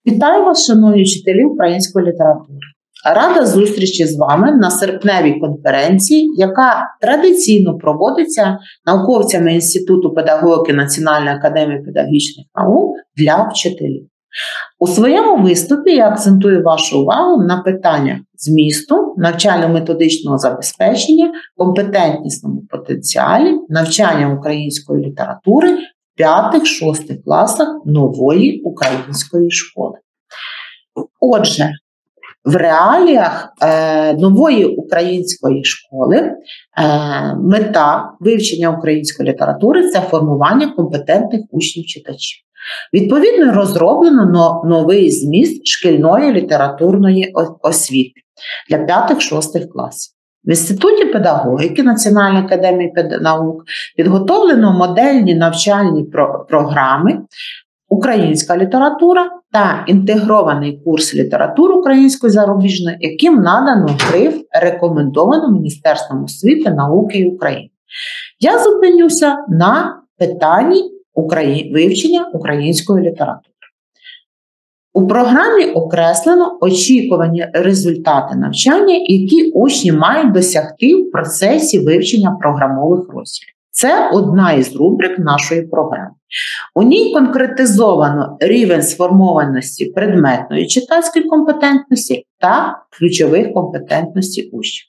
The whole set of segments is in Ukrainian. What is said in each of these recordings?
Вітаю вас, шановні вчителі української літератури. Рада зустрічі з вами на серпневій конференції, яка традиційно проводиться науковцями Інституту педагогіки Національної академії педагогічних наук для вчителів. У своєму виступі я акцентую вашу увагу на питаннях змісту, навчально-методичного забезпечення, компетентнісному потенціалі, навчання української літератури в 5-6 класах нової української школи. Отже, в реаліях нової української школи мета вивчення української літератури – це формування компетентних учнів-читачів. Відповідно, розроблено новий зміст шкільної літературної освіти для 5-6 класів. В Інституті педагогіки Національної академії наук підготовлено модельні навчальні програми «Українська література» та інтегрований курс літератури української зарубіжної, яким надано гриф «Рекомендовано Міністерством освіти, науки і України». Я зупинюся на питанні вивчення української літератури. У програмі окреслено очікувані результати навчання, які учні мають досягти в процесі вивчення програмових розділів. Це одна із рубрик нашої програми. У ній конкретизовано рівень сформованості предметної читацької компетентності та ключових компетентностей учнів.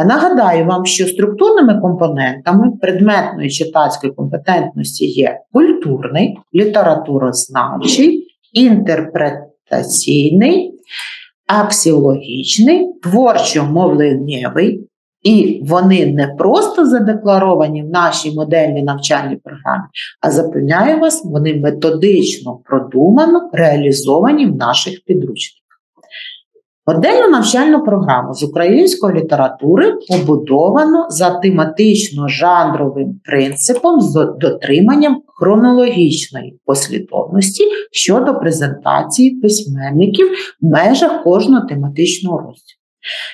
Нагадаю вам, що структурними компонентами предметної читацької компетентності є культурний, літературознавчий, інтерпретаційний, аксіологічний, творчо-мовленнєвий, і вони не просто задекларовані в нашій модельній навчальній програмі, а запевняю вас, вони методично продумано реалізовані в наших підручниках. Модельну навчальну програму з української літератури побудовано за тематично-жанровим принципом з дотриманням хронологічної послідовності щодо презентації письменників в межах кожного тематичного розділу.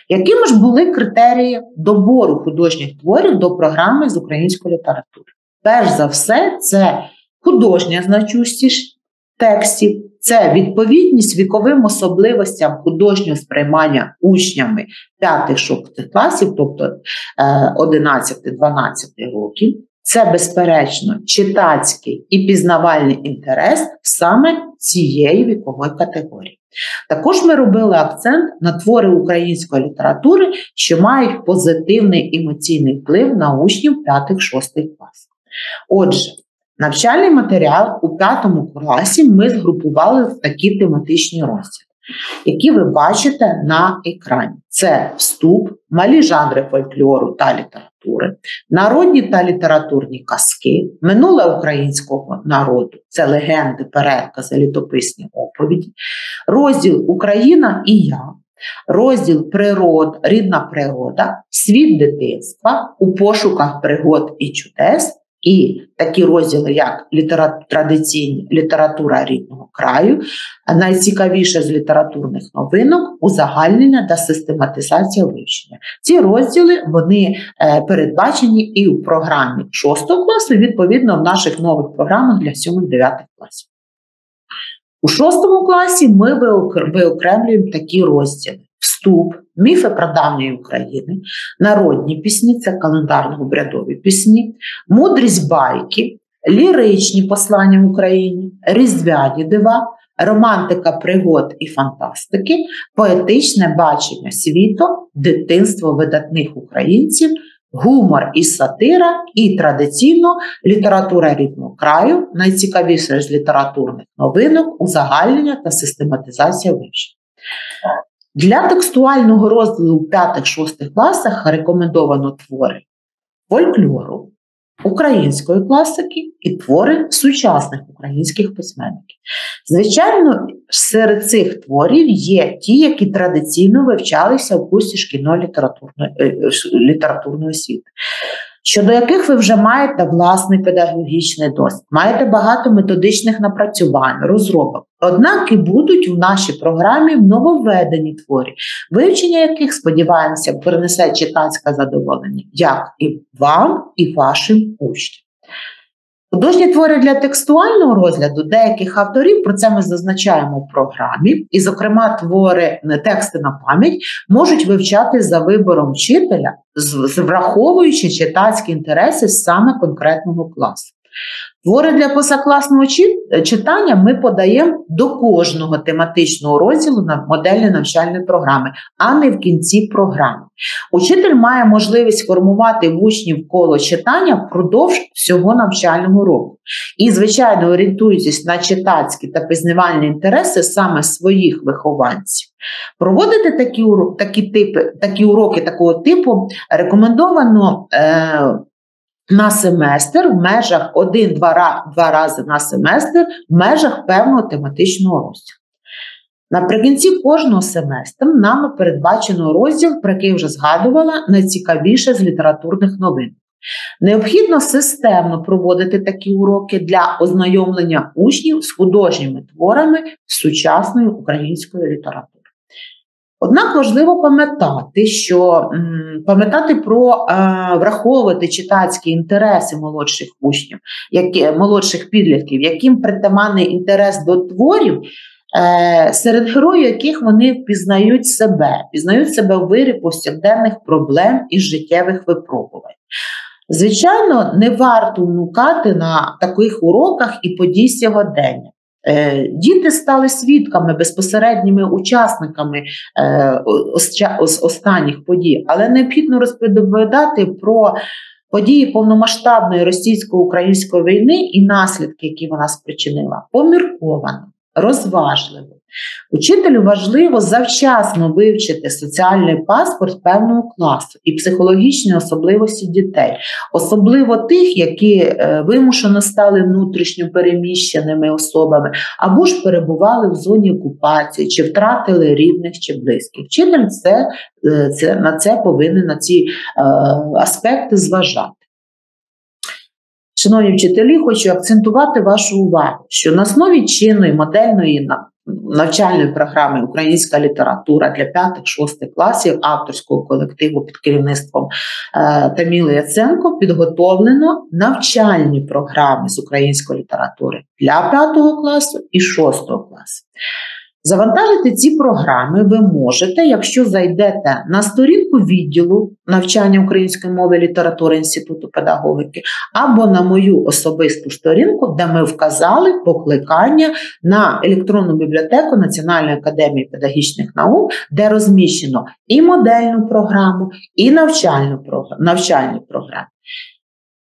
Якими ж були критерії добору художніх творів до програми з української літератури? Перш за все, це художня значущість текстів, це відповідність віковим особливостям художнього сприймання учнями 5-6 класів, тобто 11-12 років. Це, безперечно, читацький і пізнавальний інтерес саме цієї вікової категорії. Також ми робили акцент на твори української літератури, що мають позитивний емоційний вплив на учнів 5-6 класів. Отже, навчальний матеріал у 5 класі ми згрупували в такі тематичні розділи, які ви бачите на екрані. Це вступ, малі жанри фольклору та літератури, народні та літературні казки, минуле українського народу, це легенди, перекази, літописні оповіді, розділ «Україна і я», розділ рідна природа, світ дитинства, у пошуках пригод і чудес, і такі розділи, як традиційні література рідного краю, найцікавіше з літературних новинок, узагальнення та систематизація вивчення. Ці розділи, вони передбачені і у програмі 6 класу, відповідно в наших нових програмах для 7-9 класів. У 6 класі ми виокремлюємо такі розділи: вступ, міфи прадавньої України, народні пісні, це календарно-обрядові пісні, мудрість байки, ліричні послання в Україні, різдвяні дива, романтика пригод і фантастики, поетичне бачення світу, дитинство видатних українців, гумор і сатира, і традиційно література рідного краю, найцікавіше з літературних новинок, узагальнення та систематизація вивчення. Для текстуального розділу у 5-6 класах рекомендовано твори фольклору, української класики і твори сучасних українських письменників. Звичайно, серед цих творів є ті, які традиційно вивчалися в курсі шкільної літературної освіти, щодо яких ви вже маєте власний педагогічний досвід, маєте багато методичних напрацювань, розробок. Однак і будуть в нашій програмі нововведені твори, вивчення яких, сподіваємося, принесе читацьке задоволення як і вам, і вашим учням. Художні твори для текстуального розгляду деяких авторів, про це ми зазначаємо в програмі, і, зокрема, тексти на пам'ять можуть вивчати за вибором вчителя, враховуючи читацькі інтереси саме конкретного класу. Твори для позакласного читання ми подаємо до кожного тематичного розділу на модельні навчальної програми, а не в кінці програми. Учитель має можливість формувати в учнів коло читання впродовж всього навчального року. І, звичайно, орієнтуючись на читацькі та пізнавальні інтереси саме своїх вихованців. Проводити такі уроки такого типу рекомендовано на семестр в межах 1-2 рази на семестр в межах певного тематичного розділу. Наприкінці кожного семестру нами передбачено розділ, про який вже згадувала, найцікавіше з літературних новин. Необхідно системно проводити такі уроки для ознайомлення учнів з художніми творами сучасної української літератури. Однак важливо враховувати читацькі інтереси молодших учнів, молодших підлітків, яким притаманний інтерес до творів, серед героїв яких вони пізнають себе у вирі повсякденних проблем і життєвих випробувань. Звичайно, не варто вмикати на таких уроках і подій сьогодення. Діти стали свідками, безпосередніми учасниками останніх подій, але необхідно розповідати про події повномасштабної російсько-української війни і наслідки, які вона спричинила, помірковано, розважливо. Учителю важливо завчасно вивчити соціальний паспорт певного класу і психологічні особливості дітей, особливо тих, які вимушено стали внутрішньо переміщеними особами, або ж перебували в зоні окупації, чи втратили рідних чи близьких. Вчитель повинен на ці аспекти зважати. Шановні вчителі, хочу акцентувати вашу увагу, що на основі чинної модельної навчальної програми «Українська література» для 5-6 класів авторського колективу під керівництвом Таміли Яценко підготовлено навчальні програми з української літератури для 5 класу і 6 класу. Завантажити ці програми ви можете, якщо зайдете на сторінку відділу навчання української мови і літератури Інституту педагогіки, або на мою особисту сторінку, де ми вказали покликання на електронну бібліотеку Національної академії педагогічних наук, де розміщено і модельну програму, і навчальні програми.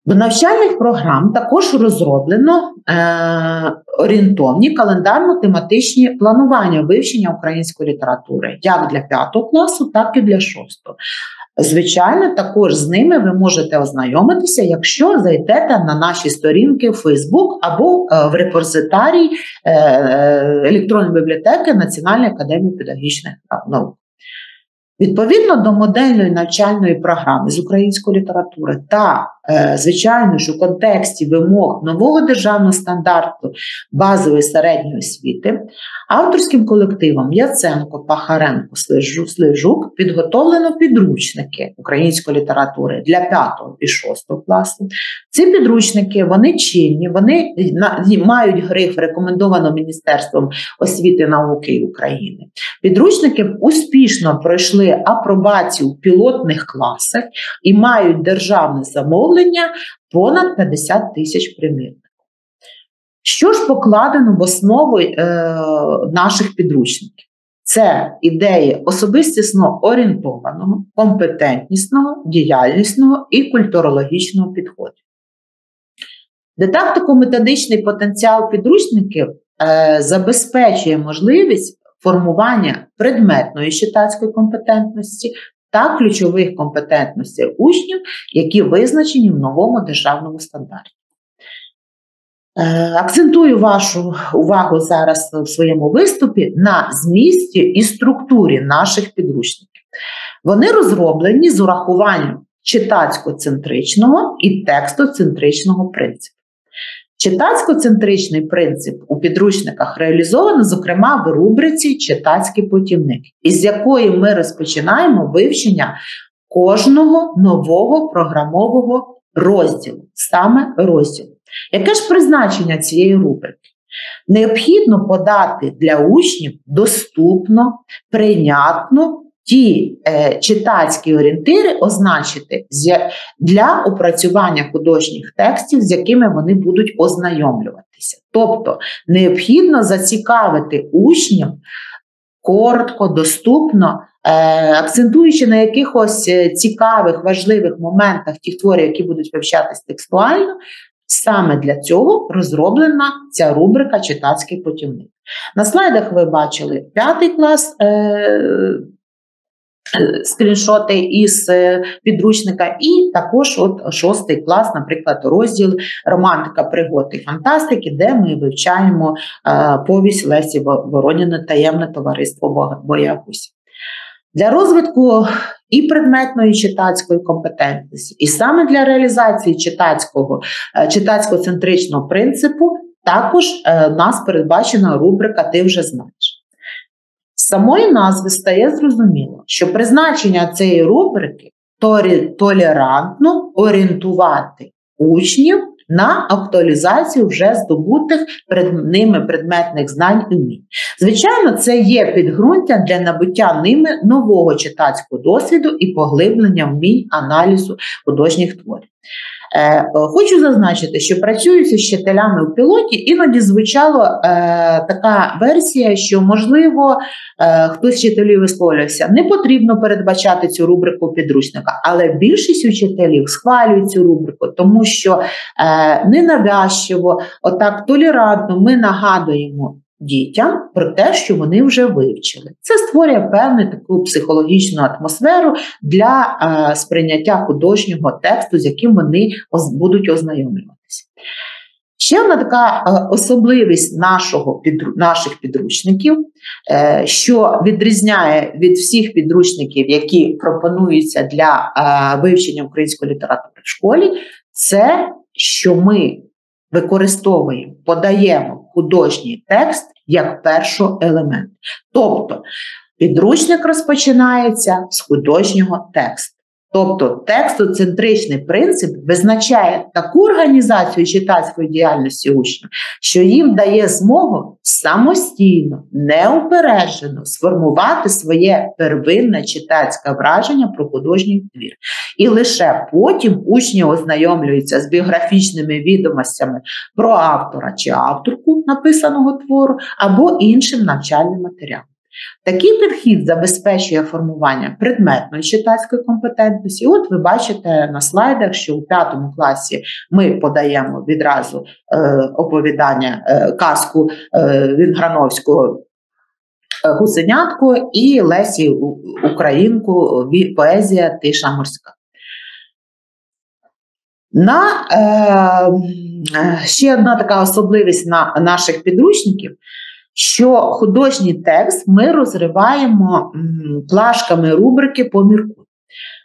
До навчальних програм також розроблено орієнтовні календарно-тематичні планування вивчення української літератури як для 5 класу, так і для 6. Звичайно, також з ними ви можете ознайомитися, якщо зайдете на наші сторінки в Facebook або в репозитарій електронної бібліотеки Національної академії педагогічних наук. Відповідно до модельної навчальної програми з української літератури та, звичайно ж, у контексті вимог нового державного стандарту базової середньої освіти, авторським колективом Яценко, Пахаренко, Сливжук підготовлено підручники української літератури для 5 і 6 класу. Ці підручники, вони чинні, вони мають гриф «Рекомендовано Міністерством освіти і науки України». Підручники успішно пройшли апробацію в пілотних класах і мають державне замовлення понад 50 тисяч примірників. Що ж покладено в основу наших підручників? Це ідеї особистісно орієнтованого, компетентнісного, діяльнісного і культурологічного підходів. Дидактико-методичний потенціал підручників забезпечує можливість формування предметної читацької компетентності та ключових компетентностей учнів, які визначені в новому державному стандарті. Акцентую вашу увагу зараз в своєму виступі на змісті і структурі наших підручників. Вони розроблені з урахуванням читацько-центричного і текстоцентричного принципу. Читацько-центричний принцип у підручниках реалізовано, зокрема, в рубриці «Читацький путівник», із якої ми розпочинаємо вивчення кожного нового програмового розділу, саме розділу. Яке ж призначення цієї рубрики? Необхідно подати для учнів доступно, прийнятно ті читацькі орієнтири означити для опрацювання художніх текстів, з якими вони будуть ознайомлюватися. Тобто необхідно зацікавити учнів коротко, доступно, акцентуючи на якихось цікавих, важливих моментах тих творів, які будуть вивчатись текстуально. Саме для цього розроблена ця рубрика «Читацький путівник». На слайдах ви бачили 5 клас, скріншоти із підручника, і також 6 клас, наприклад, розділ «Романтика, пригод і фантастики», де ми вивчаємо повість Лесі Вороніної «Таємне товариство Боягузів». Для розвитку і предметної читацької компетентності, і саме для реалізації читацько-центричного принципу також у нас передбачена рубрика «Ти вже знаєш». З самої назви стає зрозуміло, що призначення цієї рубрики – толерантно орієнтувати учнів на актуалізацію вже здобутих ними предметних знань і вмінь. Звичайно, це є підґрунтя для набуття ними нового читацького досвіду і поглиблення вмінь аналізу художніх творів. Хочу зазначити, що працюючи з вчителями у пілоті, іноді звучала така версія, що, можливо, хтось з вчителів висловлювався, не потрібно передбачати цю рубрику підручника, але більшість вчителів схвалюють цю рубрику, тому що ненавязчиво, отак толерантно ми нагадуємо дітям про те, що вони вже вивчили. Це створює певну таку психологічну атмосферу для сприйняття художнього тексту, з яким вони будуть ознайомлюватися. Ще одна така особливість наших підручників, що відрізняє від всіх підручників, які пропонуються для вивчення української літератури в школі, це, що ми використовуємо, подаємо художній текст як перший елемент. Тобто підручник розпочинається з художнього тексту. Тобто текстоцентричний принцип визначає таку організацію читацької діяльності учнів, що їм дає змогу самостійно, неупереджено сформувати своє первинне читацьке враження про художній твір. І лише потім учні ознайомлюються з біографічними відомостями про автора чи авторку написаного твору або іншим навчальним матеріалом. Такий підхід забезпечує формування предметної читацької компетентності. І от ви бачите на слайдах, що у 5 класі ми подаємо відразу оповідання, казку Вінграновського «Гусенятко» і Лесі Українку «Поезія Тиша морська». Ще одна така особливість наших підручників, що художній текст ми розриваємо плашками рубрики «Поміркуй».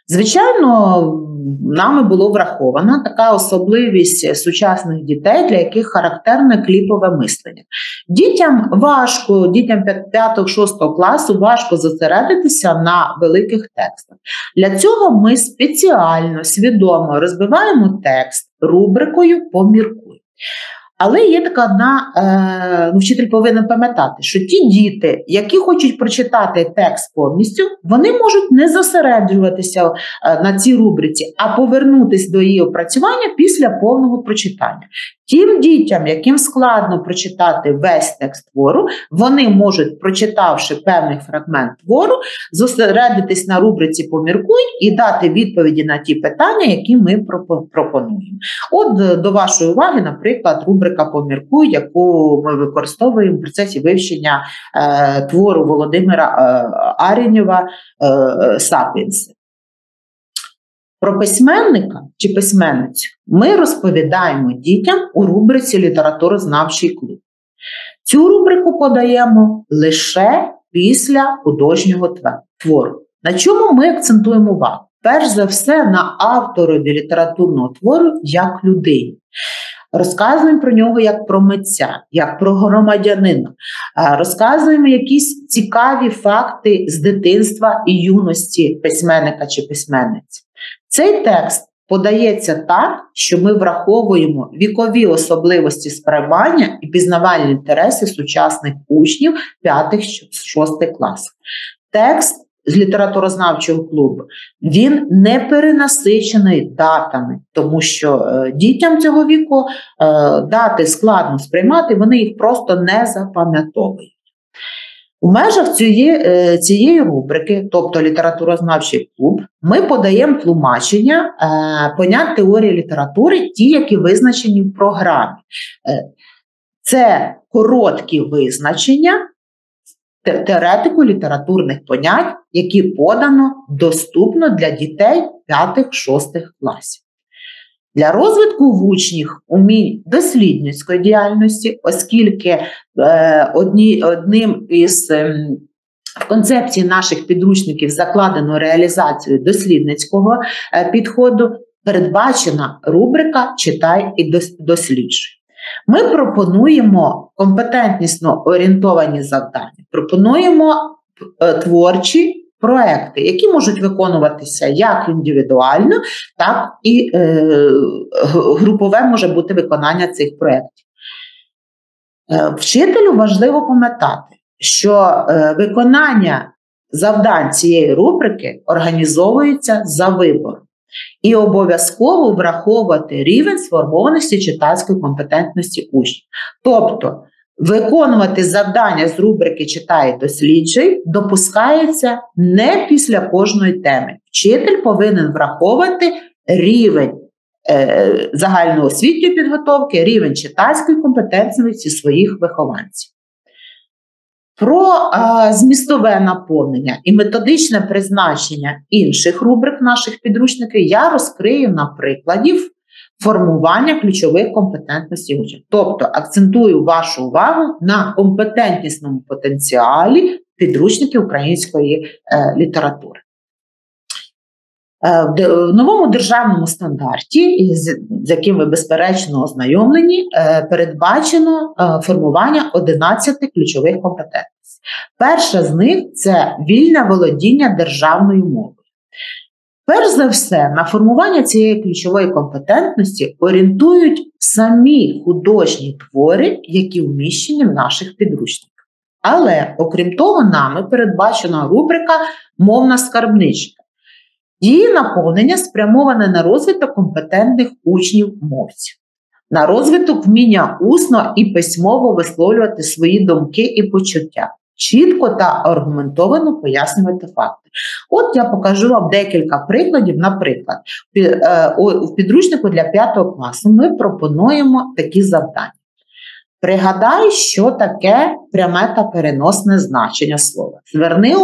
Звичайно, нами було врахована така особливість сучасних дітей, для яких характерне кліпове мислення. Дітям 5-6 класу важко зосередитися на великих текстах. Для цього ми спеціально, свідомо розбиваємо текст рубрикою «Поміркуй». Але є така одна, вчитель повинен пам'ятати, що ті діти, які хочуть прочитати текст повністю, вони можуть не зосереджуватися на цій рубриці, а повернутися до її опрацювання після повного прочитання. Тим дітям, яким складно прочитати весь текст твору, вони можуть, прочитавши певний фрагмент твору, зосередитись на рубриці «Поміркуй» і дати відповіді на ті питання, які ми пропонуємо. От до вашої уваги, наприклад, рубрика «Поміркуй», яку ми використовуємо в процесі вивчення твору Володимира Арінєва «Сапіенси». Про письменника чи письменницю ми розповідаємо дітям у рубриці «Літературознавчий клуб». Цю рубрику подаємо лише після художнього твору. На чому ми акцентуємо увагу? Перш за все, на авторові літературного твору як людині. Розказуємо про нього як про митця, як про громадянина. Розказуємо якісь цікаві факти з дитинства і юності письменника чи письменниці. Цей текст подається так, що ми враховуємо вікові особливості сприймання і пізнавальні інтереси сучасних учнів 5-6 класів. Текст з літературознавчого клубу, він не перенасичений датами, тому що дітям цього віку дати складно сприймати, вони їх просто не запам'ятовують. У межах цієї рубрики, тобто літературознавчий клуб, ми подаємо тлумачення понять теорії літератури, ті, які визначені в програмі. Це короткі визначення теоретику літературних понять, які подано доступно для дітей 5-6 класів. Для розвитку в учнів умінь дослідницької діяльності, оскільки одним із концепцій наших підручників закладено реалізацію дослідницького підходу, передбачена рубрика «Читай і досліджуй». Ми пропонуємо компетентнісно орієнтовані завдання, пропонуємо творчі проекти, які можуть виконуватися як індивідуально, так і групове може бути виконання цих проєктів. Вчителю важливо пам'ятати, що виконання завдань цієї рубрики організовується за вибором і обов'язково враховувати рівень сформованості читацької компетентності учнів. Тобто, виконувати завдання з рубрики «Читай і досліджуй» допускається не після кожної теми. Вчитель повинен враховувати рівень загальноосвітньої підготовки, рівень читацької компетентності своїх вихованців. Про змістове наповнення і методичне призначення інших рубрик наших підручників я розкрию на прикладі формування ключових компетентностей учнів. Тобто акцентую вашу увагу на компетентнісному потенціалі підручників української літератури. В новому державному стандарті, з яким ви безперечно ознайомлені, передбачено формування 11 ключових компетентностей. Перша з них – це вільне володіння державною мовою. Перш за все, на формування цієї ключової компетентності орієнтують самі художні твори, які вміщені в наших підручниках. Але, окрім того, нами передбачена рубрика «Мовна скарбничка». Її наповнення спрямоване на розвиток компетентних учнів-мовців, на розвиток вміння усно і письмово висловлювати свої думки і почуття, чітко та аргументовано пояснювати факти. От я покажу вам декілька прикладів. Наприклад, у підручнику для 5 класу ми пропонуємо такі завдання. Пригадай, що таке пряме та переносне значення слова. Зверни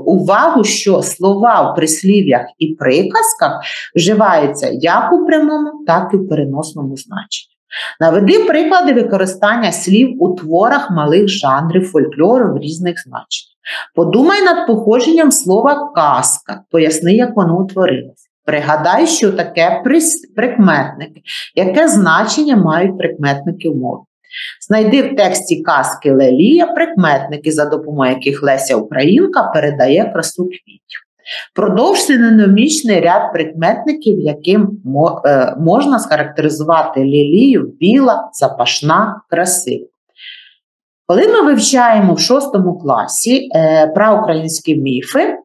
увагу, що слова в прислів'ях і приказках вживаються як у прямому, так і в переносному значенні. Наведи приклади використання слів у творах малих жанрів фольклору в різних значеннях. Подумай над походженням слова «казка», поясни, як воно утворилось. Пригадай, що таке прикметники, яке значення мають прикметники в мові. Знайди в тексті казки Лелія прикметники, за допомогою яких Леся Українка передає красу квітів. Продовж синонімічний ряд прикметників, яким можна схарактеризувати Лілію: біла, запашна, красива. Коли ми вивчаємо в 6 класі праукраїнські міфи,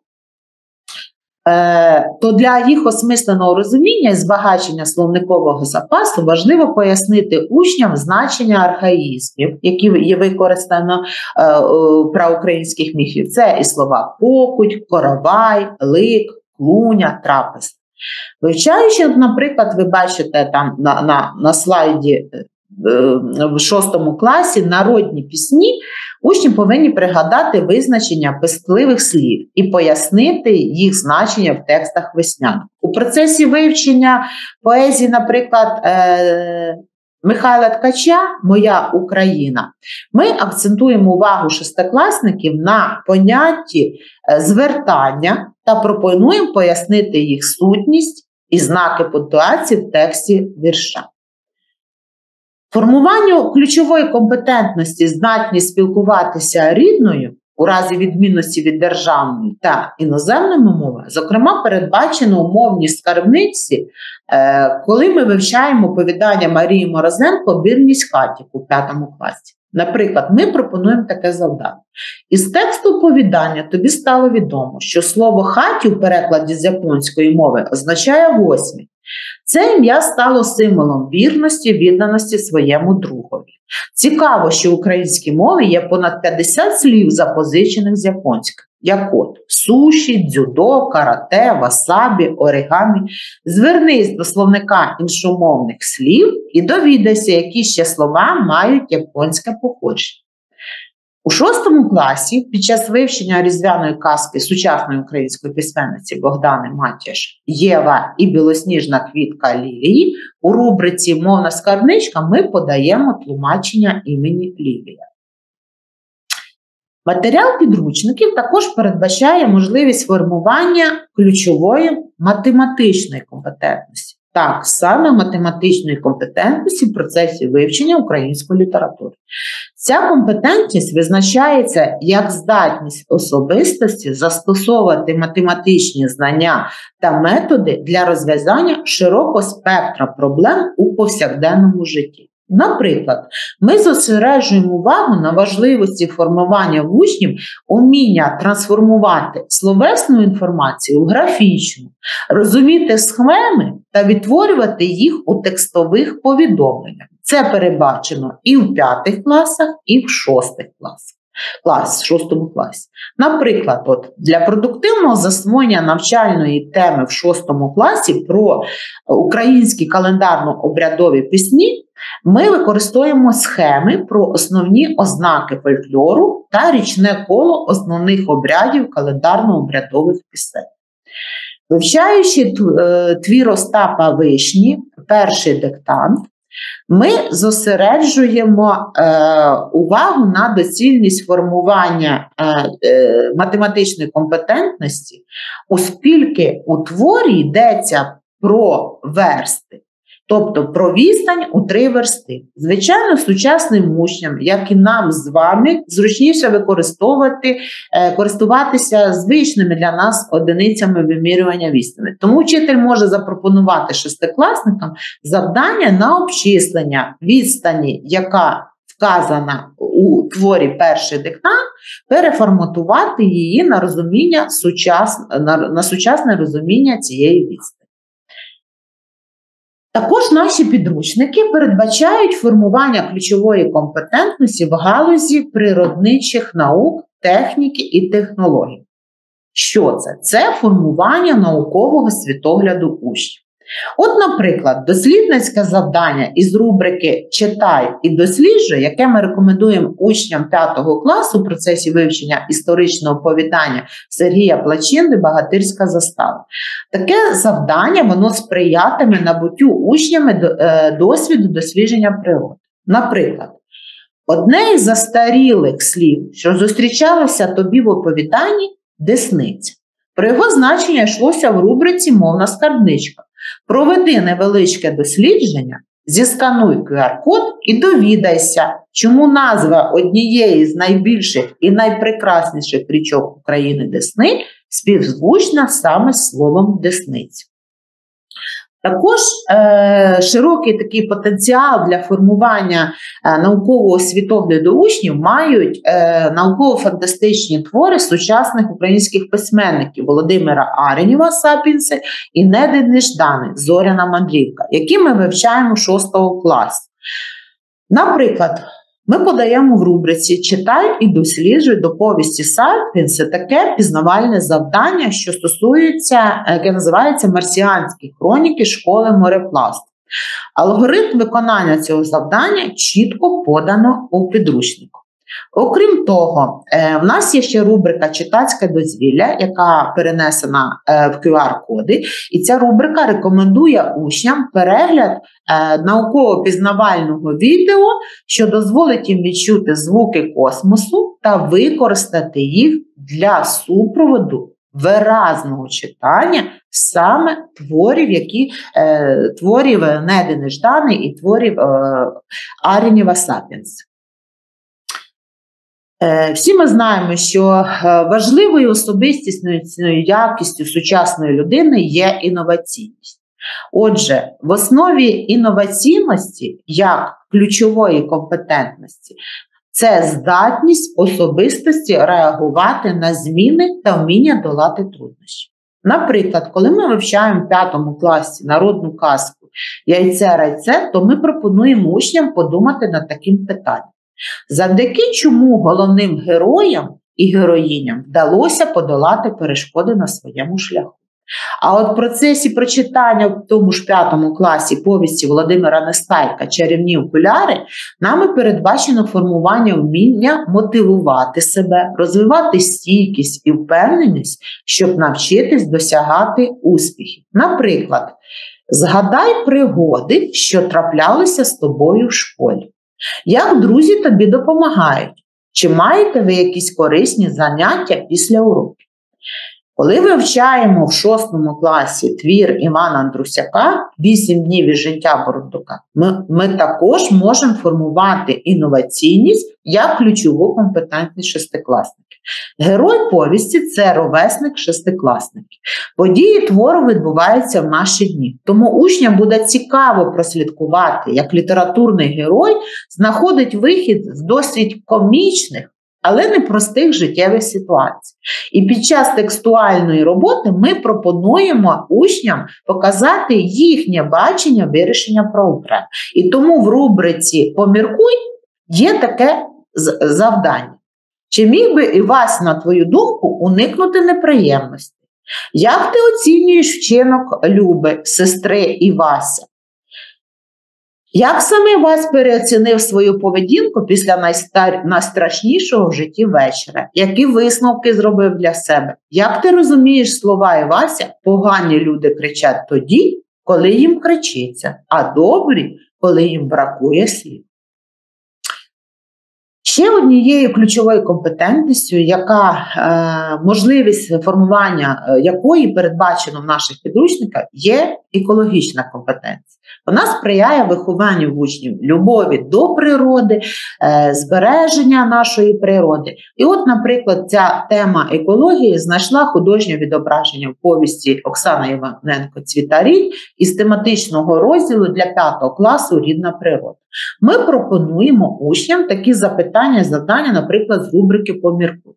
то для їх осмисленого розуміння і збагачення словникового запасу важливо пояснити учням значення архаїзмів, які є використано в праукраїнських міфів. Це і слова покуть, коровай, лик, клуня, трапез. Вивчаючи, наприклад, ви бачите там на слайді в 6 класі народні пісні, учні повинні пригадати визначення пестливих слів і пояснити їх значення в текстах веснянок. У процесі вивчення поезії, наприклад, Михайла Ткача «Моя Україна», ми акцентуємо увагу шестикласників на понятті звертання та пропонуємо пояснити їх сутність і знаки пунктуації в тексті вірша. Формуванню ключової компетентності здатність спілкуватися рідною у разі відмінності від державної та іноземної мови, зокрема, передбачено у мовній скарбниці, коли ми вивчаємо оповідання Марії Морозенко «Вірність хаті» у 5 класі. Наприклад, ми пропонуємо таке завдання. Із тексту оповідання тобі стало відомо, що слово «хаті» у перекладі з японської мови означає «восьмий». Це ім'я стало символом вірності, відданості своєму другові. Цікаво, що в українській мові є понад 50 слів, запозичених з японської, як от суші, дзюдо, карате, васабі, оригамі. Звернись до словника іншомовних слів і довідайся, які ще слова мають японське походження. У 6 класі під час вивчення різдвяної казки сучасної української письменниці Богдани Матіаш «Єва і білосніжна квітка Лілії» у рубриці «Мовна скарбничка» ми подаємо тлумачення імені Лілія. Матеріал підручників також передбачає можливість формування ключової математичної компетентності. Так, саме математичної компетентності в процесі вивчення української літератури. Ця компетентність визначається як здатність особистості застосовувати математичні знання та методи для розв'язання широкого спектра проблем у повсякденному житті. Наприклад, ми зосереджуємо увагу на важливості формування в учнів уміння трансформувати словесну інформацію в графічну, розуміти схеми та відтворювати їх у текстових повідомленнях. Це передбачено і в 5 класах, і в 6 класі. Наприклад, для продуктивного засвоєння навчальної теми в 6 класі про українські календарно-обрядові пісні ми використовуємо схеми про основні ознаки фольклору та річне коло основних обрядів календарно-обрядових пісень. Вивчаючи твір Остапа Вишні «Перший диктант», ми зосереджуємо увагу на доцільність формування математичної компетентності, оскільки у творі йдеться про версти, тобто про відстань у 3 версти. Звичайно, сучасним учням, як і нам з вами, зручніше користуватися звичними для нас одиницями вимірювання відстані. Тому вчитель може запропонувати шестикласникам завдання на обчислення відстані, яка вказана у творі «Перший диктант», переформатувати її на сучасне розуміння цієї відстані. Також наші підручники передбачають формування ключової компетентності в галузі природничих наук, техніки і технологій. Що це? Це формування наукового світогляду учнів. От, наприклад, дослідницьке завдання із рубрики «Читай і досліджуй», яке ми рекомендуємо учням 5 класу в процесі вивчення історичного оповідання Сергія Плачинди «Багатирська застава». Таке завдання, воно сприятиме набуттю учнями досвіду дослідження природи. Наприклад, одне із застарілих слів, що зустрічалося тобі в оповіданні – «десниця». Про його значення йшлося в рубриці «Мовна скарбничка». Проведи невеличке дослідження, зіскануй QR-код і довідайся, чому назва однієї з найбільших і найпрекрасніших річок України Десни співзвучна саме з словом «десниця». Також широкий такий потенціал для формування наукового світогляду учнів мають науково-фантастичні твори сучасних українських письменників Володимира Аренєва «Сапіенси» і Неди Неждани «Зоряна мандрівка», які ми вивчаємо 6 класу. Наприклад, ми подаємо в рубриці «Читай і досліджуй» до повісті «Сапіенси» таке пізнавальне завдання, що стосується, яке називається «Марсіанські хроніки школи морепласту». Алгоритм виконання цього завдання чітко подано у підручнику. Окрім того, в нас є ще рубрика «Читацьке дозвілля», яка перенесена в QR-коди, і ця рубрика рекомендує учням перегляд науково-пізнавального відео, що дозволить їм відчути звуки космосу та використати їх для супроводу виразного читання саме творів Неди Неждани і творів Аренєва «Сапіенси». Всі ми знаємо, що важливою особистісною якістю сучасної людини є інноваційність. Отже, в основі інноваційності, як ключової компетентності, це здатність особистості реагувати на зміни та вміння долати труднощі. Наприклад, коли ми вивчаємо в 5 класі народну казку «Яйце-райце», то ми пропонуємо учням подумати над таким питанням. Завдяки чому головним героям і героїням вдалося подолати перешкоди на своєму шляху. А от в процесі прочитання в тому ж 5 класі повісті Володимира Нестайка «Чарівні окуляри» нами передбачено формування вміння мотивувати себе, розвивати стійкість і впевненість, щоб навчитись досягати успіхів. Наприклад, згадай пригоди, що траплялися з тобою в школі. Як друзі тобі допомагають? Чи маєте ви якісь корисні заняття після уроків? Коли вивчаємо в 6 класі твір Івана Андрусяка «8 днів із життя Бурундука», ми також можемо формувати інноваційність як ключову компетентність шестикласників. Герой повісті – це ровесник шестикласників. Події твору відбуваються в наші дні. Тому учням буде цікаво прослідкувати, як літературний герой знаходить вихід з досить комічних, але непростих життєвих ситуацій. І під час текстуальної роботи ми пропонуємо учням показати їхнє бачення вирішення проблем. І тому в рубриці «Поміркуй» є таке завдання. Чи міг би Івась, на твою думку, уникнути неприємностей? Як ти оцінюєш вчинок Люби, сестри Івася? Як саме Івась переоцінив свою поведінку після найстрашнішого в житті вечора? Які висновки зробив для себе? Як ти розумієш слова Івася? Погані люди кричать тоді, коли їм кричиться, а добрі, коли їм бракує слів. Ще однією ключовою компетентністю, можливість формування якої передбачено в наших підручниках, є екологічна компетенція. Вона сприяє вихованню в учнів любові до природи, збереження нашої природи. І от, наприклад, ця тема екології знайшла художнє відображення в повісті Оксани Іваненко «Цвітарі» із тематичного розділу для 5 класу «Рідна природа». Ми пропонуємо учням такі запитання і завдання, наприклад, з рубрики «Поміркуй».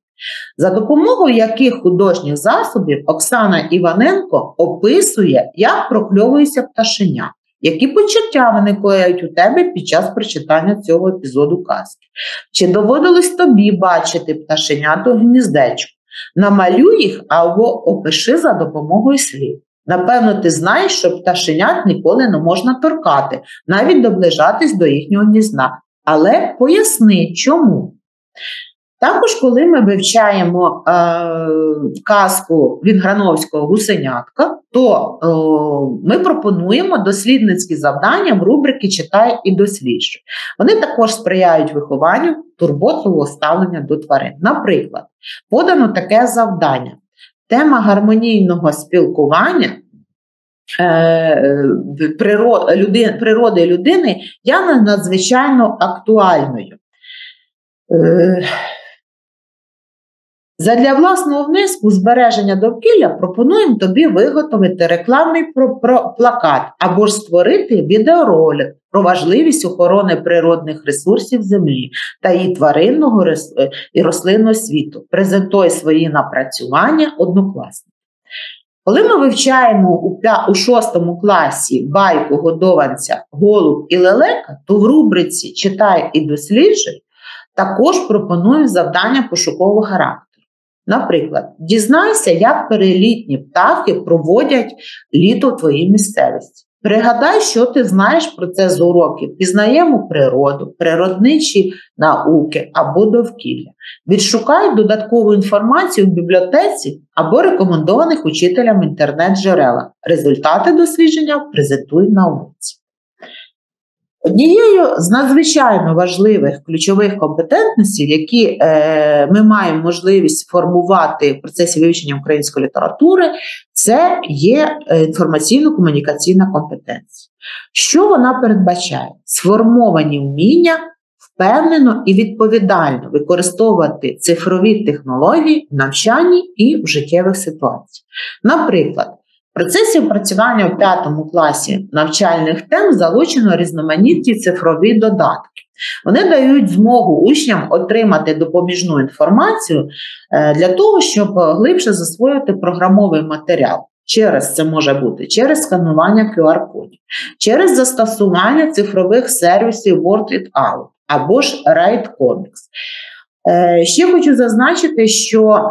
За допомогою яких художніх засобів Оксана Іваненко описує, як прокльовується пташеня, які почуття виникають у тебе під час прочитання цього епізоду казки. Чи доводилось тобі бачити пташенят у гніздечку? Намалюй їх або опиши за допомогою слів. Напевно, ти знаєш, що пташенят ніколи не можна торкати, навіть доближатись до їхнього гнізда. Але поясни, чому. Також, коли ми вивчаємо казку Вінграновського «Гусенятка», то ми пропонуємо дослідницькі завдання в рубрики «Читай і досліджуй». Вони також сприяють вихованню турботливого ставлення до тварин. Наприклад, подано таке завдання. Тема гармонійного спілкування природи людини є надзвичайно актуальною. Задля власного внеску збереження довкілля пропонуємо тобі виготовити рекламний плакат або ж створити відеоролик про важливість охорони природних ресурсів Землі та її тваринного і рослинного світу. Презентуй свої напрацювання однокласникам. Коли ми вивчаємо у 6 класі байку годованця «Голуб і лелека», то в рубриці «Читай і досліджуй» також пропоную завдання пошукового характеру. Наприклад, дізнайся, як перелітні птахи проводять літо в твоїй місцевості. Пригадай, що ти знаєш про це з уроків. Пізнаємо природу, природничі науки або довкілля. Відшукай додаткову інформацію в бібліотеці або рекомендованих учителям інтернет-джерелах. Результати дослідження презентуй на уроці. Однією з надзвичайно важливих ключових компетентностей, які ми маємо можливість формувати в процесі вивчення української літератури, це є інформаційно-комунікаційна компетенція. Що вона передбачає? Сформовані вміння впевнено і відповідально використовувати цифрові технології в навчанні і в життєвих ситуаціях. Наприклад, в процесі опрацювання у 5 класі навчальних тем залучено різноманітні цифрові додатки. Вони дають змогу учням отримати допоміжну інформацію для того, щоб глибше засвоїти програмовий матеріал. Це може бути через сканування QR-кодів, через застосування цифрових сервісів Word It Out або ж Write Comics. Ще хочу зазначити, що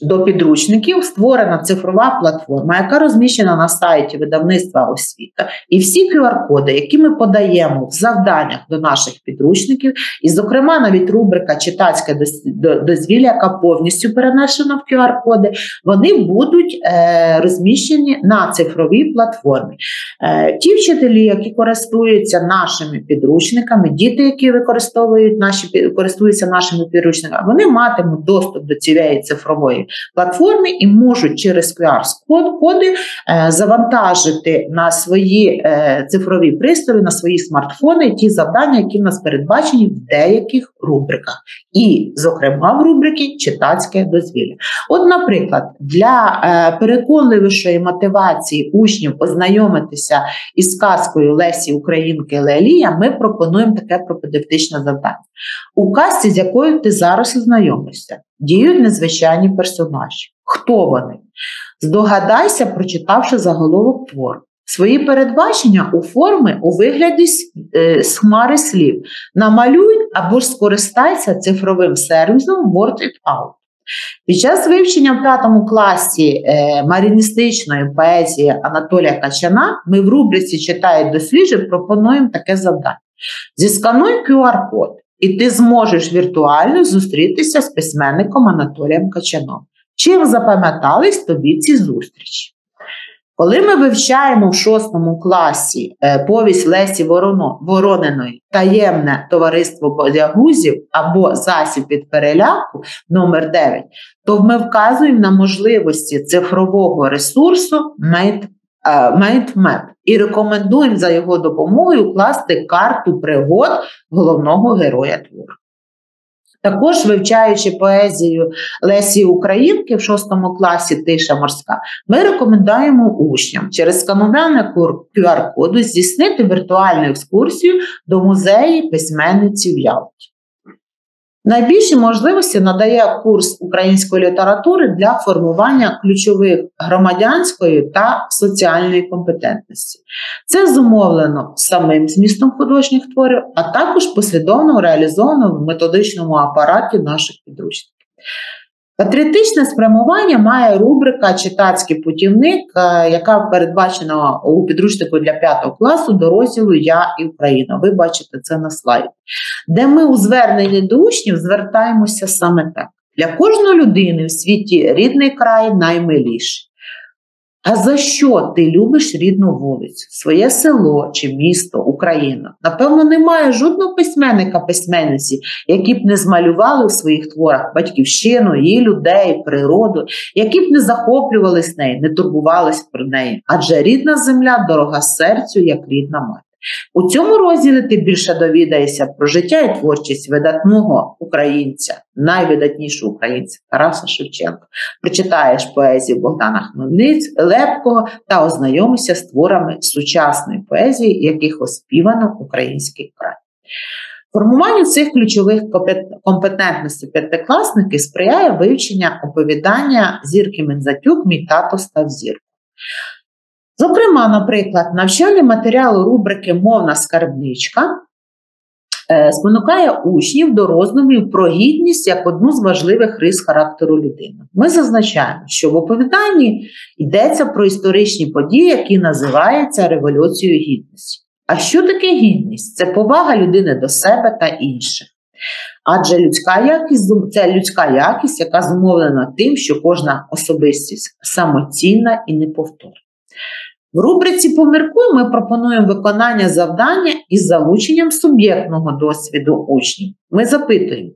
до підручників створена цифрова платформа, яка розміщена на сайті видавництва «Освіта». І всі QR-коди, які ми подаємо в завданнях до наших підручників, і, зокрема, навіть рубрика «Читацьке дозвілля», яка повністю перенесена в QR-коди, вони будуть розміщені на цифровій платформі. Ті вчителі, які користуються нашими підручниками, діти, які користуються нашими підручниками, вони матимуть доступ до цієї цифрової платформи і можуть через QR-коди завантажити на свої цифрові пристрої, на свої смартфони ті завдання, які в нас передбачені в деяких рубриках. І, зокрема, в рубрики «Читацьке дозвілля». От, наприклад, для переконливішої мотивації учнів ознайомитися із казкою Лесі Українки Лелія ми пропонуємо таке пропедевтичне завдання. У казці, з якою ти зараз ознайомишся, діють незвичайні персонажі. Хто вони? Здогадайся, прочитавши заголовок твору. Свої передбачення оформи у вигляді з хмари слів. Намалюй або ж скористайся цифровим сервісом Word It Out. Під час вивчення в 5 класі маріністичної поезії Анатолія Качана ми в рубриці «Читай, досліджуй» пропонуємо таке завдання. Зіскануй QR-код, і ти зможеш віртуально зустрітися з письменником Анатолієм Качаном. Чим запам'ятались тобі ці зустрічі? Коли ми вивчаємо в 6 класі повість Лесі Ворониної «Таємне товариство боягузів» або «Засіб від переляку» номер 9, то ми вказуємо на можливості цифрового ресурсу MindMap і рекомендуємо за його допомогою укласти карту пригод головного героя твору. Також, вивчаючи поезію Лесі Українки в 6 класі «Тиша морська», ми рекомендуємо учням через сканування QR-коду здійснити віртуальну екскурсію до музею письменниці в Ялті. Найбільші можливості надає курс української літератури для формування ключових громадянської та соціальної компетентності. Це зумовлено самим змістом художніх творів, а також послідовно реалізовано в методичному апараті наших підручників. Патріотичне спрямування має рубрика «Читацький путівник», яка передбачена у підручнику для 5 класу до розділу «Я і Україна». Ви бачите це на слайді. Де ми у зверненні до учнів звертаємося саме так. Для кожної людини в світі рідний край наймиліший. А за що ти любиш рідну вулицю, своє село чи місто, Україну? Напевно, немає жодного письменника-письменниці, які б не змалювали в своїх творах батьківщину, її людей, природу, які б не захоплювались нею, не турбувались про неї. Адже рідна земля дорога серцю, як рідна мати. У цьому розділі ти більше довідаєшся про життя і творчість видатного українця, найвидатнішого українця Тараса Шевченка. Прочитаєш поезію Богдана Лепкого та ознайомишся з творами сучасної поезії, яких оспівано український край. Формуванню цих ключових компетентностей п'ятикласники сприяє вивчення оповідання Зірки Мензатюк «Мій тато став зіркою». Зокрема, наприклад, навчальний матеріал рубрики «Мовна скарбничка» спонукає учнів до роздумів про гідність як одну з важливих рис характеру людини. Ми зазначаємо, що в оповіданні йдеться про історичні події, які називаються Революцією Гідності. А що таке гідність? Це повага людини до себе та інших. Адже це людська якість, яка зумовлена тим, що кожна особистість самоцінна і неповторна. В рубриці «Поміркуй» ми пропонуємо виконання завдання із залученням суб'єктного досвіду учнів. Ми запитуємо,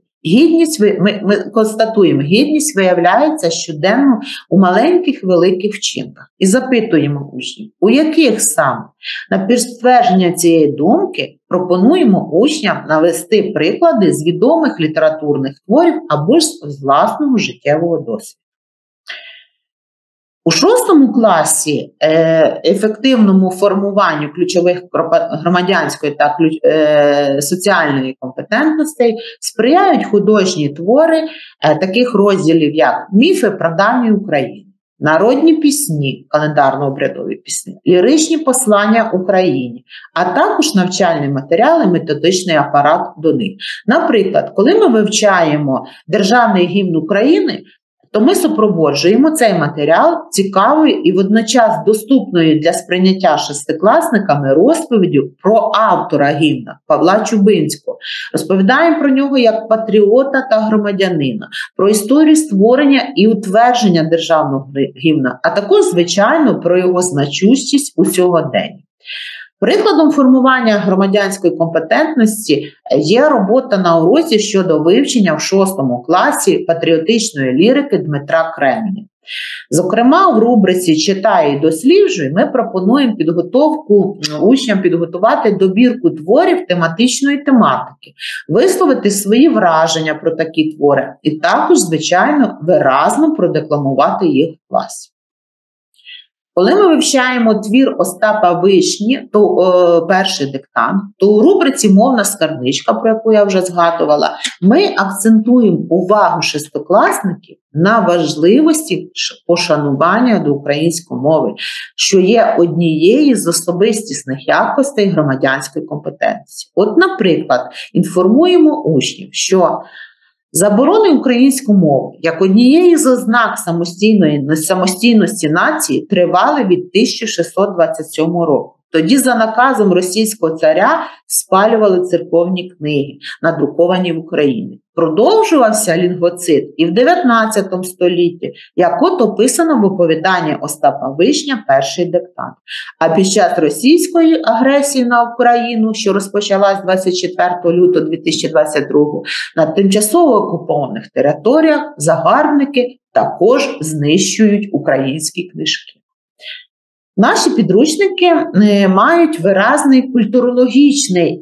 Ми констатуємо, гідність виявляється щоденно у маленьких великих вчинках. І запитуємо учнів, у яких саме? На підтвердження цієї думки пропонуємо учням навести приклади з відомих літературних творів або ж з власного життєвого досвіду. У 6 класі ефективному формуванню ключових громадянської та соціальної компетентностей сприяють художні твори таких розділів, як «Міфи прадавньої України», народні пісні, календарно-обрядові пісні, ліричні послання Україні, а також навчальні матеріали, методичний апарат до них. Наприклад, коли ми вивчаємо Державний гімн України, то ми супроводжуємо цей матеріал цікавою і водночас доступною для сприйняття шестикласниками розповіддю про автора гімна Павла Чубинського. Розповідаємо про нього як патріота та громадянина, про історію створення і утвердження державного гімна, а також, звичайно, про його значущість у сьогоденні. Прикладом формування громадянської компетентності є робота на уроці щодо вивчення в 6 класі патріотичної лірики Дмитра Кременя. Зокрема, в рубриці «Читай і досліджуй» ми пропонуємо учням підготувати добірку творів тематичної тематики, висловити свої враження про такі твори і також, звичайно, виразно продекламувати їх в класі. Коли ми вивчаємо твір Остапа Вишні, то перший диктант, то у рубриці «Мовна скарбничка», про яку я вже згадувала, ми акцентуємо увагу шестикласників на важливості пошанування до української мови, що є однією з особистісних якостей громадянської компетенції. От, наприклад, інформуємо учнів, що заборони української мови, як однієї з ознак самостійності нації, тривали від 1627 року. Тоді за наказом російського царя спалювали церковні книги, надруковані в Україні. Продовжувався лінгвоцид і в 19 столітті, як от описано в оповіданні Остапа Вишня «Перший диктант». А під час російської агресії на Україну, що розпочалась 24 лютого 2022, на тимчасово окупованих територіях загарбники також знищують українські книжки. Наші підручники мають виразний культурологічний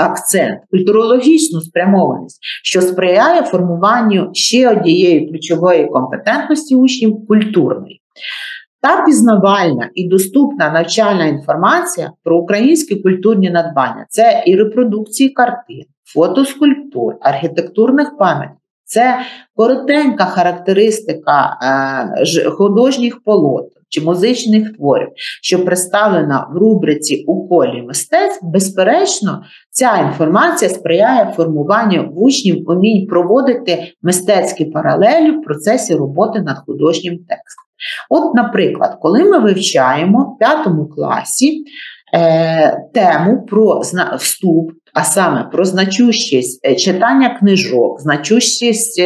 акцент, культурологічну спрямованість, що сприяє формуванню ще однієї ключової компетентності учнів – культурної. Та пізнавальна і доступна навчальна інформація про українські культурні надбання – це і репродукції картин, фотоскульптур, архітектурних пам'яток. Це коротенька характеристика художніх полотен чи музичних творів, що представлена в рубриці «У колі мистецтв». Безперечно, ця інформація сприяє формуванню в учнів умінь проводити мистецькі паралелі в процесі роботи над художнім текстом. От, наприклад, коли ми вивчаємо в 5 класі тему про вступ, а саме про значущість читання книжок, значущість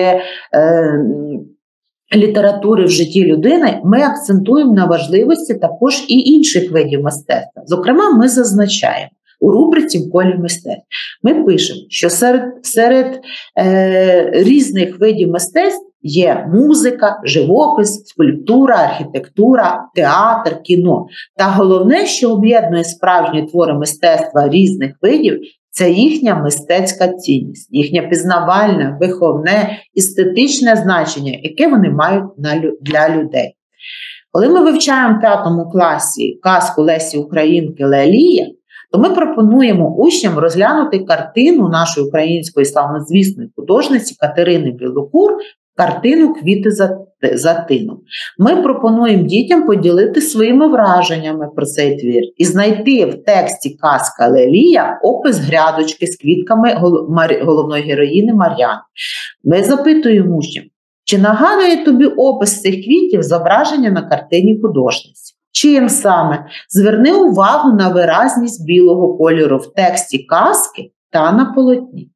літератури в житті людини, ми акцентуємо на важливості також і інших видів мистецтва. Зокрема, ми зазначаємо у рубриці «В колі мистецтв». Ми пишемо, що серед різних видів мистецтв є музика, живопис, скульптура, архітектура, театр, кіно. Та головне, що об'єднує справжні твори мистецтва різних видів, це їхня мистецька цінність, їхнє пізнавальне, виховне, естетичне значення, яке вони мають для людей. Коли ми вивчаємо в 5 класі казку Лесі Українки «Лелія», то ми пропонуємо учням розглянути картину нашої української славнозвісної художниці Катерини Білокур, картину «Квіти за тином». Ми пропонуємо дітям поділити своїми враженнями про цей твір і знайти в тексті казка «Лелія» опис грядочки з квітками головної героїні Мар'яни. Ми запитуємо учнів, чи нагадує тобі опис цих квітів зображення на картині художниці? Чим саме? Зверни увагу на виразність білого кольору в тексті казки та на полотні.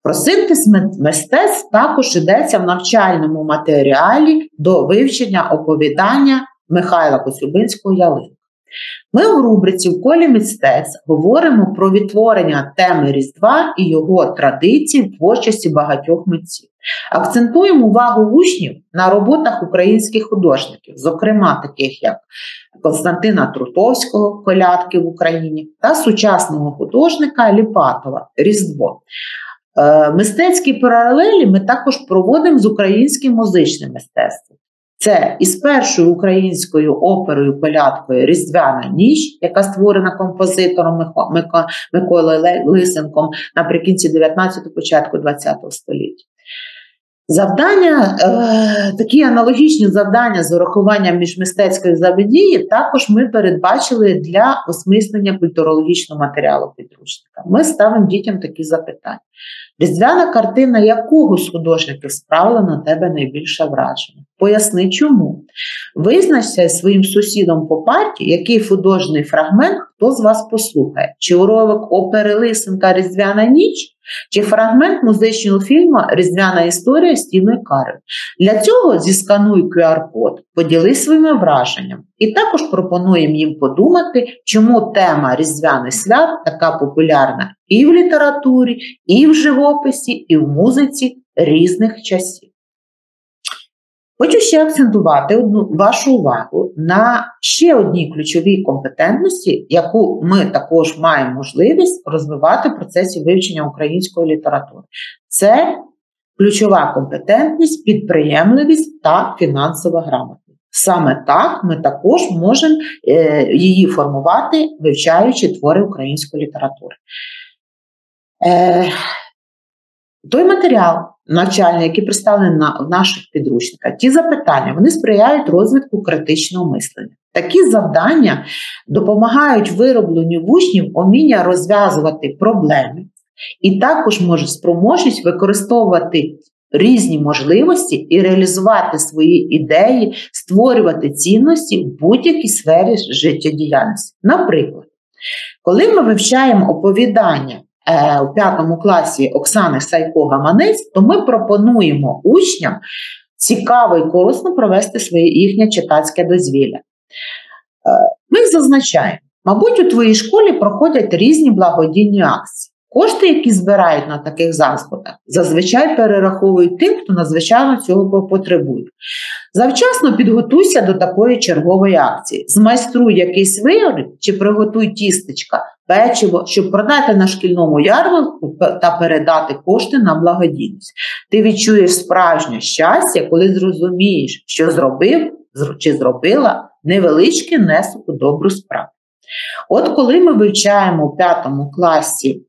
Про синтез мистецтв також йдеться в навчальному матеріалі до вивчення оповідання Михайла Коцюбинського «Ялинка». Ми в рубриці «В колі мистецтв» говоримо про відтворення теми Різдва і його традицій в творчості багатьох митців. Акцентуємо увагу учнів на роботах українських художників, зокрема таких як Константина Трутовського «Колядки в Україні» та сучасного художника Ліпатова «Різдво». Мистецькі паралелі ми також проводимо з українським музичним мистецтвом. Це із першою українською оперою-колядкою «Різдвяна ніч», яка створена композитором Миколою Лисенком наприкінці 19-го, початку 20-го століття. Завдання, такі аналогічні завдання з урахуванням міжмистецької взаємодії також ми передбачили для осмислення культурологічного матеріалу підручника. Ми ставимо дітям такі запитання. Різдвяна картина якого з художників справила на тебе найбільше враження? Поясни, чому. Визначся своїм сусідом по парті, який художній фрагмент хто з вас послухає. Чи уривок опери Лисенка «Різдвяна ніч», чи фрагмент музичного фільму «Різдвяна історія» Стіною Карель. Для цього зіскануй QR-код, поділись своїми враженнями. І також пропонуємо їм подумати, чому тема різдвяних свят така популярна і в літературі, і в живописі, і в музиці різних часів. Хочу ще акцентувати вашу увагу на ще одній ключовій компетентності, яку ми також маємо можливість розвивати в процесі вивчення української літератури. Це ключова компетентність, підприємливість та фінансова грамотність. Саме так ми також можемо її формувати, вивчаючи твори української літератури. Той матеріал навчальний, який представлений в наших підручниках, ті запитання, вони сприяють розвитку критичного мислення. Такі завдання допомагають виробленню в учнів уміння розв'язувати проблеми і також може спроможність використовувати різні можливості і реалізувати свої ідеї, створювати цінності в будь-якій сфері життєдіяльності. Наприклад, коли ми вивчаємо оповідання у 5 класі Оксани Сайко-Гаманець, то ми пропонуємо учням цікаво і корисно провести їхнє читацьке дозвілля. Ми зазначаємо, мабуть, у твоїй школі проходять різні благодійні акції. Кошти, які збирають на таких заходах, зазвичай перераховують тим, хто надзвичайно цього потребує. Завчасно підготуйся до такої чергової акції. Змайструй якийсь виріб чи приготуй тістечка, печиво, щоб продати на шкільному ярмарку та передати кошти на благодійність. Ти відчуєш справжнє щастя, коли зрозумієш, що зробив чи зробила невеличкий внесок у добру справу. От коли ми вивчаємо у 5 класі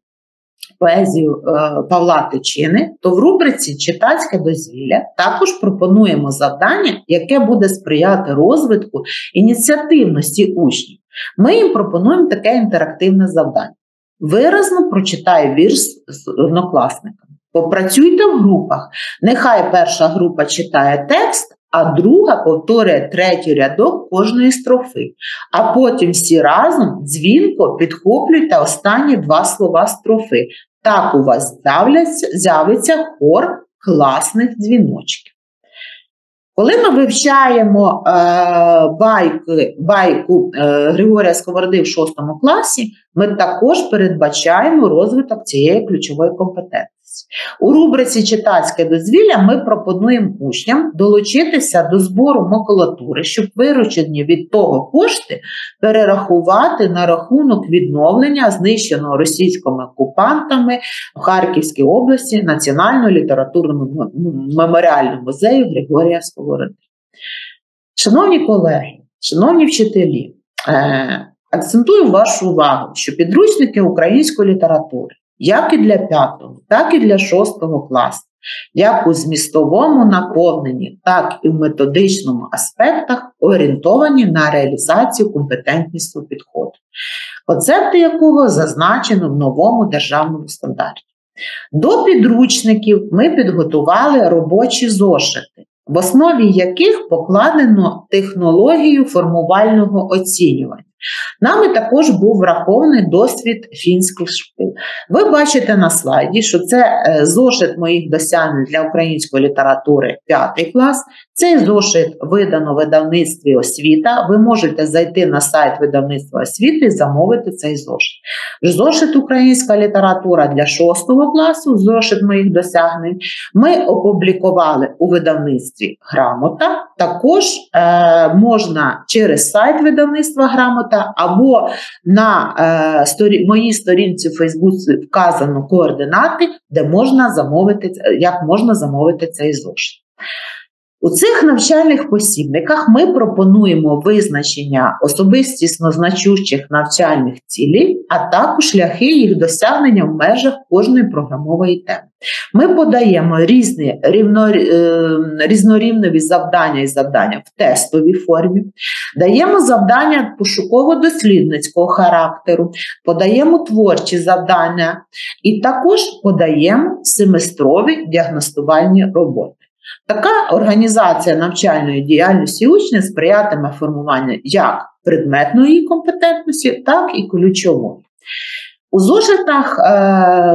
поезію Павла Тичини, то в рубриці «Читацьке дозвілля» також пропонуємо завдання, яке буде сприяти розвитку ініціативності учнів. Ми їм пропонуємо таке інтерактивне завдання. Виразно прочитай вірш з однокласниками. Попрацюйте в групах. Нехай перша група читає текст, а друга повторює третій рядок кожної строфи. А потім всі разом дзвінко підхоплюйте останні 2 слова строфи. Так у вас з'явиться хор класних дзвіночків. Коли ми вивчаємо байку Григорія Сковороди в 6 класі, ми також передбачаємо розвиток цієї ключової компетентності. У рубриці «Читацьке дозвілля» ми пропонуємо учням долучитися до збору макулатури, щоб виручені від того кошти перерахувати на рахунок відновлення знищеного російськими окупантами в Харківській області Національного літературного меморіального музею Григорія Сковороди. Шановні колеги, шановні вчителі, акцентую вашу увагу, що підручники української літератури, як і для 5, так і для 6 класу, як у змістовому наповненні, так і в методичному аспектах орієнтовані на реалізацію компетентнісного підходу, концепти якого зазначено в новому державному стандарті. До підручників ми підготували робочі зошити, в основі яких покладено технологію формувального оцінювання. Нами також був врахований досвід фінських шкіл. Ви бачите на слайді, що це зошит моїх досягнень для української літератури 5 клас. Цей зошит видано в видавництві «Освіта». Ви можете зайти на сайт видавництва «Освіти» і замовити цей зошит. Зошит «Українська література» для 6 класу, зошит моїх досягнень, ми опублікували у видавництві «Грамота». Також можна через сайт видавництва «Грамота» або на моїй сторінці в Фейсбуці вказано координати, де можна замовити, як можна замовити цей зошит. У цих навчальних посібниках ми пропонуємо визначення особистісно значущих навчальних цілей, а також шляхи їх досягнення в межах кожної програмової теми. Ми подаємо різні різнорівневі завдання і завдання в тестовій формі, даємо завдання пошуково-дослідницького характеру, подаємо творчі завдання і також подаємо семестрові діагностувальні роботи. Така організація навчальної діяльності учня сприятиме формуванню як предметної компетентності, так і ключової. У зошитах,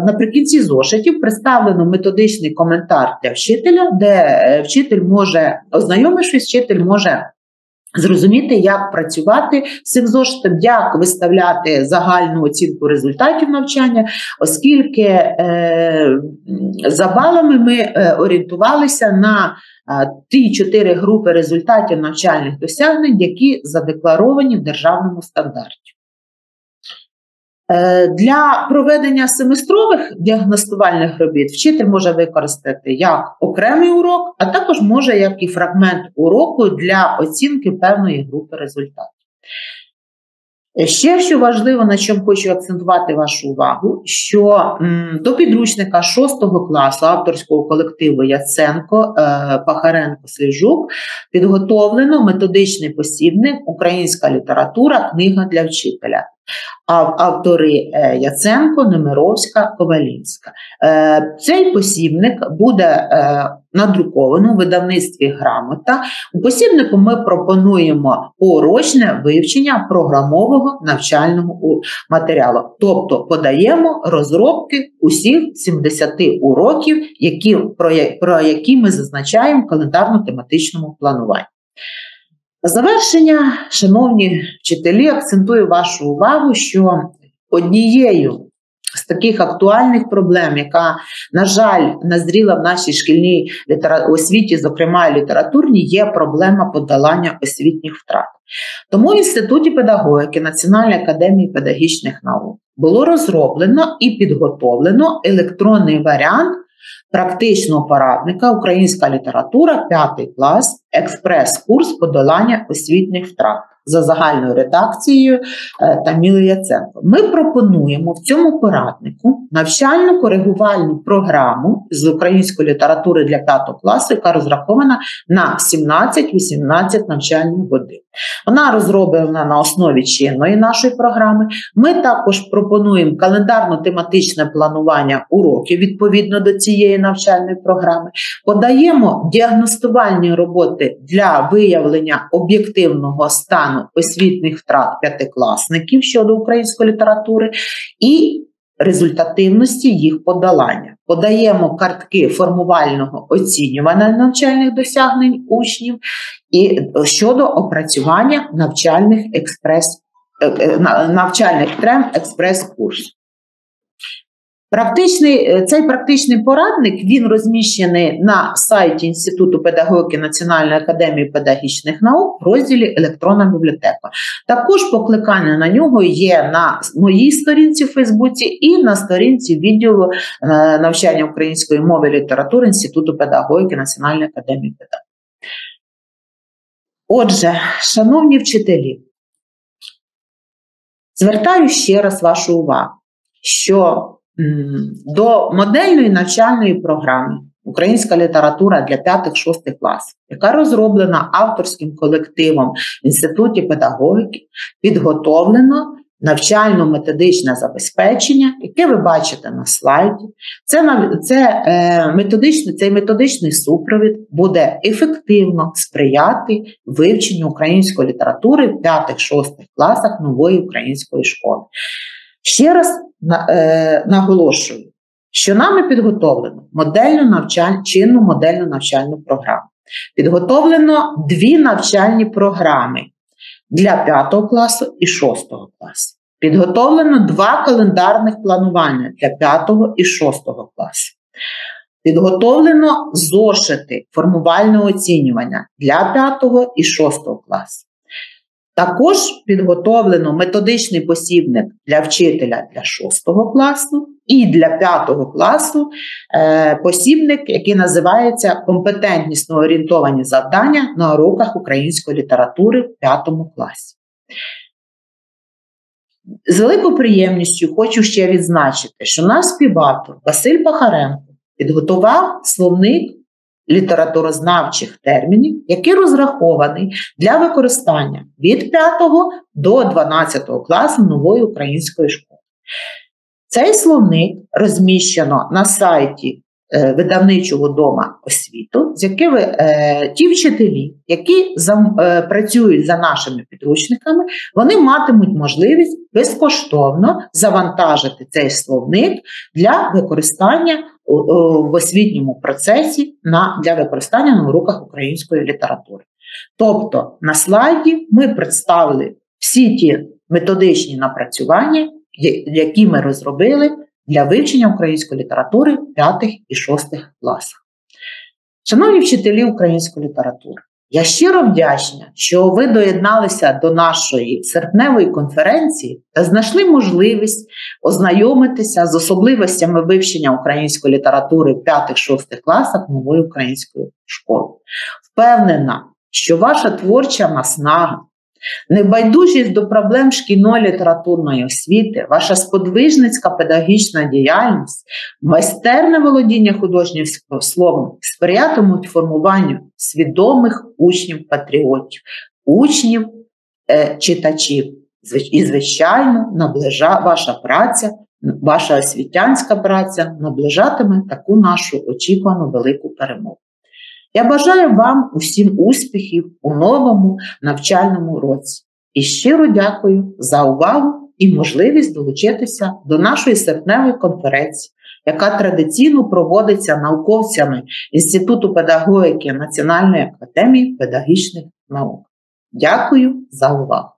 наприкінці зошитів, представлено методичний коментар для вчителя, де вчитель може, ознайомившись, вчитель може зрозуміти, як працювати з цим зошитом, як виставляти загальну оцінку результатів навчання, оскільки за балами ми орієнтувалися на ті 4 групи результатів навчальних досягнень, які задекларовані в державному стандарті. Для проведення семестрових діагностувальних робіт вчитель може використати як окремий урок, а також може як і фрагмент уроку для оцінки певної групи результатів. Ще що важливо, на чому хочу акцентувати вашу увагу, що до підручника 6 класу авторського колективу Яценко, Пахаренко, Сліжук підготовлено методичний посібник «Українська література. Книга для вчителя». Автори Яценко, Немировська, Ковалінська. Цей посібник буде надруковано у видавництві «Грамота». У посібнику ми пропонуємо поурочне вивчення програмового навчального матеріалу. Тобто подаємо розробки усіх 70 уроків, про які ми зазначаємо в календарно-тематичному плануванні. На завершення, шановні вчителі, акцентую вашу увагу, що однією з таких актуальних проблем, яка, на жаль, назріла в нашій шкільній освіті, зокрема літературній, є проблема подолання освітніх втрат. Тому в Інституті педагогіки Національної академії педагогічних наук було розроблено і підготовлено електронний варіант практичного порадника «Українська література. 5 клас. Експрес-курс подолання освітніх втрат» за загальною редакцією Таміли Яценко. Ми пропонуємо в цьому пораднику навчально-коригувальну програму з української літератури для 5 класу, яка розрахована на 17-18 навчальних годин. Вона розроблена на основі чинної нашої програми. Ми також пропонуємо календарно-тематичне планування уроків відповідно до цієї навчальної програми. Подаємо діагностувальні роботи для виявлення об'єктивного стану освітніх втрат п'ятикласників щодо української літератури і результативності їх подолання. Подаємо картки формувального оцінювання навчальних досягнень учнів і щодо опрацювання навчальних трем експрес-курсу. Цей практичний порадник, він розміщений на сайті Інституту педагогіки Національної академії педагогічних наук в розділі «Електронна бібліотека». Також покликання на нього є на моїй сторінці в Фейсбуці і на сторінці відділу навчання української мови і літератури Інституту педагогіки Національної академії педагогів. Отже, шановні вчителі, звертаю ще раз вашу увагу, що до модельної навчальної програми «Українська література для 5-6 класів», яка розроблена авторським колективом в Інституті педагогіки, підготовлено навчально-методичне забезпечення, яке ви бачите на слайді. Цей методичний супровід буде ефективно сприяти вивченню української літератури в 5-6 класах нової української школи. Ще раз наголошую, що нами підготовлено чинну модельну навчальну програму. Підготовлено 2 навчальні програми для 5 класу і 6 класу. Підготовлено 2 календарних планування для 5 і 6 класу. Підготовлено зошити формувального оцінювання для 5 і 6 класу. Також підготовлено методичний посібник для вчителя для 6 класу і для 5 класу посібник, який називається «Компетентнісно орієнтовані завдання на уроках української літератури в 5 класі». З великою приємністю хочу ще відзначити, що наш співавтор Василь Пахаренко підготував словник літературознавчих термінів, який розрахований для використання від 5 до 12 класу нової української школи. Цей словник розміщено на сайті видавничого дому освіту, з якими ті вчителі, які працюють за нашими підручниками, вони матимуть можливість безкоштовно завантажити цей словник для використання в освітньому процесі для використання на уроках української літератури. Тобто на слайді ми представили всі ті методичні напрацювання, які ми розробили для вивчення української літератури в 5 і 6 класах. Шановні вчителі української літератури, я щиро вдячна, що ви доєдналися до нашої серпневої конференції та знайшли можливість ознайомитися з особливостями вивчення української літератури в 5-6 класах нової української школи. Впевнена, що ваша творча наснага, небайдужість до проблем шкільної літературної освіти, ваша сподвижницька педагогічна діяльність, майстерне володіння художнім словом сприятимуть формуванню свідомих учнів-патріотів, учнів-читачів. І, звичайно, ваша праця, ваша освітянська праця наближатиме таку нашу очікувану велику перемогу. Я бажаю вам усім успіхів у новому навчальному році. І щиро дякую за увагу і можливість долучитися до нашої серпневої конференції, яка традиційно проводиться науковцями Інституту педагогіки Національної академії педагогічних наук. Дякую за увагу.